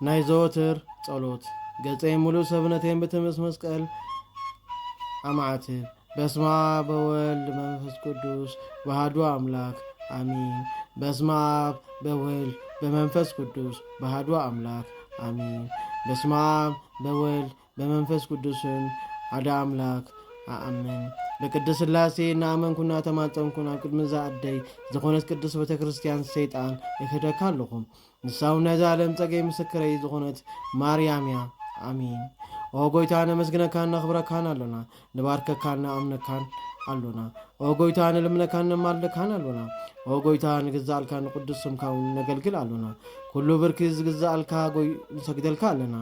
ናይ ዘወትር ጸሎት ገጸይ ሙሉ ሰብነቴን በትምስ መስቀል አማዕትብ በስመ አብ ወወልድ መንፈስ ቅዱስ በአሐዱ አምላክ አሜን። በስመ አብ በወልድ በመንፈስ ቅዱስ በአሐዱ አምላክ አሜን። በስመ አብ በወልድ በመንፈስ ቅዱስን አሐዱ አምላክ አሜን። በቅድስት ሥላሴ እናመንኩና ተማጸንኩና ቅድመ ዘአደይ ዝኾነት ቅድስት ቤተ ክርስቲያን ሰይጣን ይክደካ ኣለኹም ንሳውና ዘዓለም ጸገይ ምስክረይ ዝኾነት ማርያምያ አሜን። ኦ ጎይታ ነመስግነካን ነኽብረካን ኣሎና ንባርከካን ኣምነካን ኣሎና ኦ ጎይታ ንልምነካን ነማልደካን ኣሎና ኦ ጎይታ ንግዛእልካ ንቅዱስ ስምካውን ነገልግል ኣሎና ኩሉ ብርኪ ዝግዛእልካ ንሰግደልካ ኣለና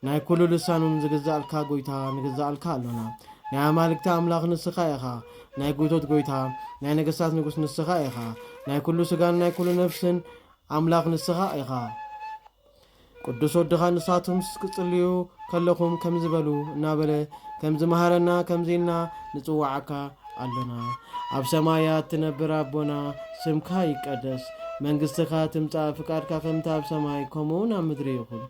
ናይ ኩሉ ልሳኑን ዝግዛእልካ ጎይታ ንግዛእልካ ኣሎና ናይ አማልክቲ አምላኽ ንስኻ ኢኻ ናይ ጎይቶት ጎይታ ናይ ነገሥታት ንጉስ ንስኻ ኢኻ ናይ ኩሉ ስጋን ናይ ኩሉ ነፍስን አምላኽ ንስኻ ኢኻ ቅዱስ ወድኻ ንሳቱም ክጽልዩ ከለኹም ከም ዝበሉ እናበለ ከም ዝመሃረና ከምዚና ንጽዋዓካ ኣለና። ኣብ ሰማያት ትነብር ኣቦና ስምካ ይቀደስ መንግሥትኻ ትምጻእ ፍቃድካ ከምቲ ኣብ ሰማይ ከምኡውን ኣብ ምድሪ ይኹን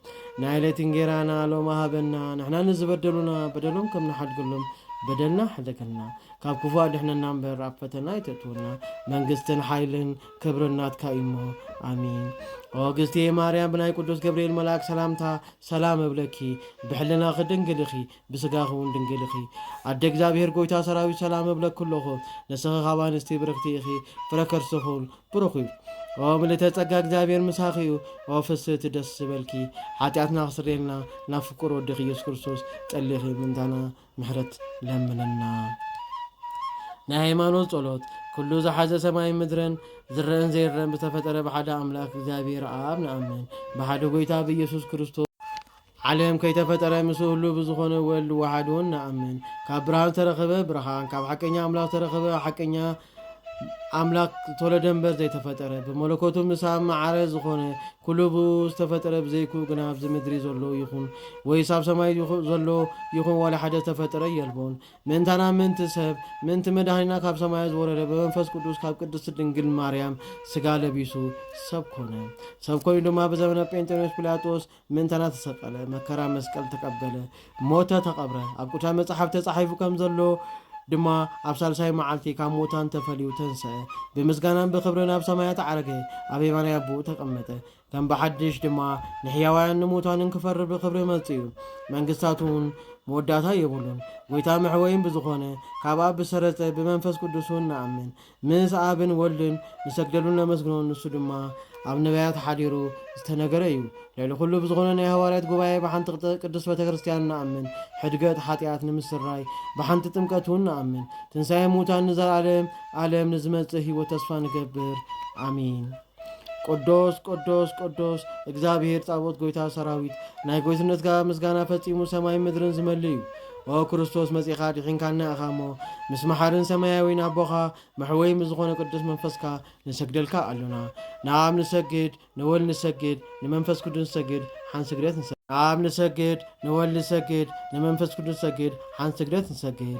ናይ ዕለት እንጀራና ሎሚ ሃበና ንሕና ንዝበደሉና በደሎም ከም ንሓድገሎም በደልና ሓደገና ካብ ክፉ ኣድሕነና እምበር ኣብ ፈተና ኣይተእትወና መንግሥትን ሓይልን ክብርን ናትካ እሞ አሜን። ኦ እግዝእትየ ማርያም ብናይ ቅዱስ ገብርኤል መልአክ ሰላምታ ሰላም እብለኪ ብሕልናኺ ድንግል ኢኺ ብስጋኺ እውን ድንግል ኢኺ ኣደ እግዚአብሔር ጎይታ ሰራዊት ሰላም እብለኪ ኣለኹ ንስኺ ካብ ኣንስቲ ብርክቲ ኢኺ ፍረ ከርስኹን ብሩኽ እዩ ኦ ምልዕተ ጸጋ እግዚአብሔር ምሳኺ እዩ ኦ ፍስሕቲ ደስ ዝበልኪ ኃጢአትና ክስርየልና ናብ ፍቁር ወድኺ ኢየሱስ ክርስቶስ ጸሊኺ ምንታና ምሕረት ለምነና። ናይ ሃይማኖት ጸሎት ኩሉ ዝሓዘ ሰማይ ምድርን ዝረአን ዘይረአን ብተፈጠረ ብሓደ አምላክ እግዚአብሔር አብ ንኣምን ብሓደ ጎይታ ብኢየሱስ ክርስቶስ ዓለም ከይተፈጠረ ምስ ሁሉ ብዝኾነ ወልድ ወሓድ እውን ንኣምን ካብ ብርሃን ተረኸበ ብርሃን ካብ ሓቀኛ አምላክ ተረኸበ ሓቀኛ አምላክ ተወለደ እምበር ዘይተፈጠረ ብመለኮቱ ምሳብ ማዕረ ዝኾነ ኩሉ ዝተፈጠረ ብዘይኩ ግና ኣብዚ ምድሪ ዘሎ ይኹን ወይስ ኣብ ሰማይ ዘሎ ይኹን ዋላ ሓደ ዝተፈጠረ የልቦን ምንታና ምንቲ ሰብ ምንቲ መድኃኒና ካብ ሰማይ ዝወረደ ብመንፈስ ቅዱስ ካብ ቅድስት ድንግል ማርያም ስጋ ለቢሱ ሰብ ኮነ ሰብ ኮይኑ ድማ ብዘመነ ጴንጤኖስ ጲላጦስ ምንታና ተሰቀለ መከራ መስቀል ተቀበለ ሞተ ተቀብረ ኣብ ቅዱሳት መጽሓፍ ተጻሒፉ ከም ዘሎ ድማ ኣብ ሳልሳይ መዓልቲ ካብ ሞታን ተፈልዩ ተንስአ ብምስጋናን ብክብርን ኣብ ሰማያት ዓረገ ኣብ የማናይ ኣቦኡ ተቐመጠ ከም ብሓድሽ ድማ ንሕያውያን ንሙታንን ክፈርድ ብክብሪ መጽእ እዩ መንግሥታቱን መወዳእታ የብሉን ጎይታ መሕወይን ብዝኾነ ካብ ኣብ ብሰረጸ ብመንፈስ ቅዱስን ንኣምን ምስ ኣብን ወልድን ንሰግደሉን ነመስግኖን ንሱ ድማ ኣብ ነቢያት ሓዲሩ ዝተነገረ እዩ ልዕሊ ኩሉ ብዝኾነ ናይ ሃዋርያት ጉባኤ ብሓንቲ ቅዱስ ቤተ ክርስቲያን ንኣምን ሕድገት ሓጢአት ንምስራይ ብሓንቲ ጥምቀት እውን ንኣምን ትንሣኤ ሙታን ንዘለዓለም ዓለም ንዝመጽእ ህይወት ተስፋ ንገብር አሜን። ቅዱስ ቅዱስ ቅዱስ እግዚአብሔር ጻቦት ጎይታ ሰራዊት ናይ ጎይትነትካ ምስጋና ፈጺሙ ሰማይ ምድርን ዝመልእ እዩ ኦ ክርስቶስ መጺኻ ድሒንካና ኢኻ እሞ ምስ መሓርን ሰማያዊን ኣቦኻ መሕወይ ዝኾነ ቅዱስ መንፈስካ ንሰግደልካ ኣሎና ንኣብ ንሰግድ ንወልድ ንሰግድ ንመንፈስ ቅዱስ ንሰግድ ሓን ስግደት ንሰግድ ንኣብ ንሰግድ ንወልድ ንሰግድ ንመንፈስ ቅዱስ ንሰግድ ሓን ስግደት ንሰግድ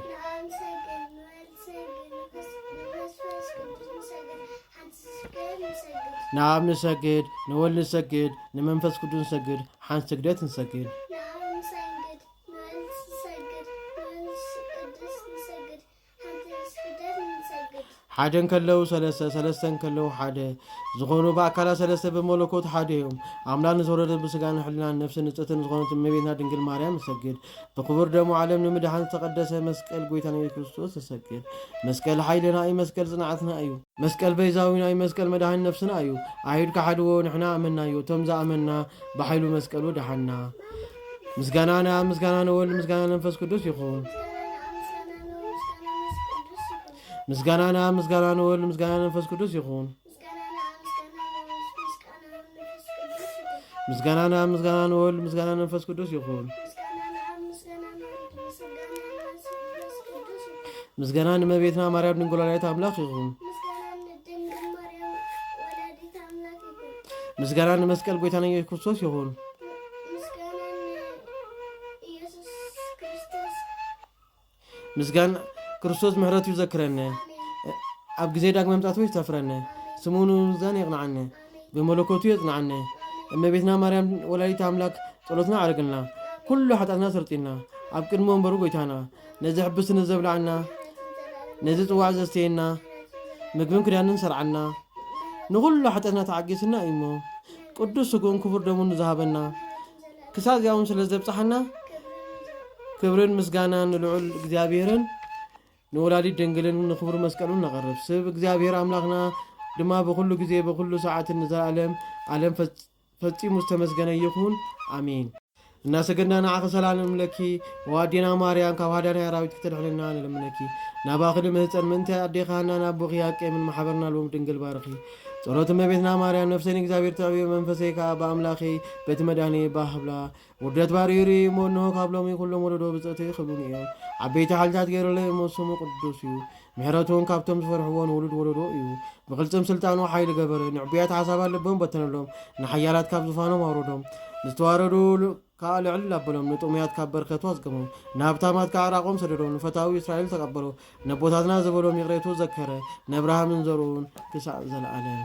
ንኣብ ንሰግድ ንወልድ ንሰግድ ንመንፈስ ቅዱስ ንሰግድ ሓን ስግደት ንሰግድ ሓደን ከለው ሰለስተ ሰለስተን ከለው ሓደ ዝኾኑ በአካላ ሰለስተ በመለኮት ሓደ እዮም አምላክ ንተወለደ ብስጋን ሕሊናን ነፍስን ንጽሕትን ዝኾነት እመቤትና ድንግል ማርያም ንሰግድ ብክቡር ደሙ ዓለም ንምድሓን ዝተቀደሰ መስቀል ጎይታና ኢየሱስ ክርስቶስ ንሰግድ መስቀል ሓይልና እዩ መስቀል ጽንዓትና እዩ መስቀል ቤዛዊና እዩ መስቀል መድሓን ነፍስና እዩ አይሁድ ከሓድዎ ንሕና ኣመናዮ እቶም ዝኣመና ብሓይሉ መስቀሉ ድሓና ምስጋናና ምስጋና ንወልድ ምስጋና መንፈስ ቅዱስ ይኹን ምስጋናና ምስጋና ንወልድ ምስጋና መንፈስ ቅዱስ ይኹን ምስጋናና ምስጋና ንወልድ ምስጋና መንፈስ ቅዱስ ይኹን ምስጋና ንእመቤትና ማርያም ድንግል ወላዲተ አምላክ ይኹን ምስጋና ንመስቀል ጎይታና ኢየሱስ ክርስቶስ ይኹን ምስጋና ክርስቶስ ምሕረቱ ይዘክረነ ኣብ ግዜ ዳግመ ምጽአቱ ይተፍረነ ስሙኑ ዘን ይቕናዓነ ብመለኮቱ ይጽናዓነ እመቤትና ማርያም ወላዲተ አምላክ ጸሎትና አድርግልና ኩሉ ሓጢአትና ስርጢና ኣብ ቅድሚ ወንበሩ ጎይታና ነዚ ሕብስን ዘብላዕና ነዚ ጽዋዕ ዘስተየና ምግብን ክዳንን ሰርዓና ንኩሉ ሓጢአትና ተዓጊስና እሞ ቅዱስ ስጉን ክቡር ደሙን ዝሃበና ክሳብ እዚያውን ስለ ዘብፅሓና ክብርን ምስጋናን ንልዑል እግዚኣብሔርን ንወላዲት ድንግልን ንክቡር መስቀሉን ነቐርብ ስብ እግዚኣብሔር ኣምላኽና ድማ ብኩሉ ግዜ ብኩሉ ሰዓትን ንዘለኣለም ዓለም ፈጺሙ ዝተመስገነ ይኹን ኣሜን። እናሰገድና ንዓኸ ሰላም ንምለኪ ወኣዴና ማርያም ካብ ሃዳናይ ኣራዊት ክትድሕልና ንልምነኪ ናባኽሊ ምህፀን ምንታይ ኣዴኻና ናብ ቦኺ ያቄምን ማሕበርና ሎም ድንግል ባርኺ ጸሎት እመቤትና ማርያም ነፍሰኒ እግዚአብሔር ተዕብዮ መንፈሰይ ከዓ በአምላኺ ቤት መድኃኒ ባህብላ ውርደት ባሪሪ ሞንሆ ካብሎሚ ኩሎም ወለዶ ብፀቲ ይኽብሉን እዮም ዓበይቲ ሓልታት ገይረለይ እሞስሙ ቅዱስ እዩ ምሕረቱን ካብቶም ዝፈርሕዎን ውሉድ ወለዶ እዩ ብቕልፅም ስልጣኑ ሓይሊ ገበረ ንዕብያት ሓሳባት ልቦም በተነሎም ንሓያላት ካብ ዝፋኖም ኣውረዶም ዝተዋረዱ ከዓ ልዕል ኣበሎም ንጡምያት ካብ በርከቱ ኣዝገሞም ንሃብታማት ከዓ ራቆም ሰደዶም ንፈታዊ እስራኤል ተቐበሎ ነቦታትና ዝበሎም ይቕሬቱ ዘከረ ነብርሃምን ዘርኡን ክሳብ ዘለዓለም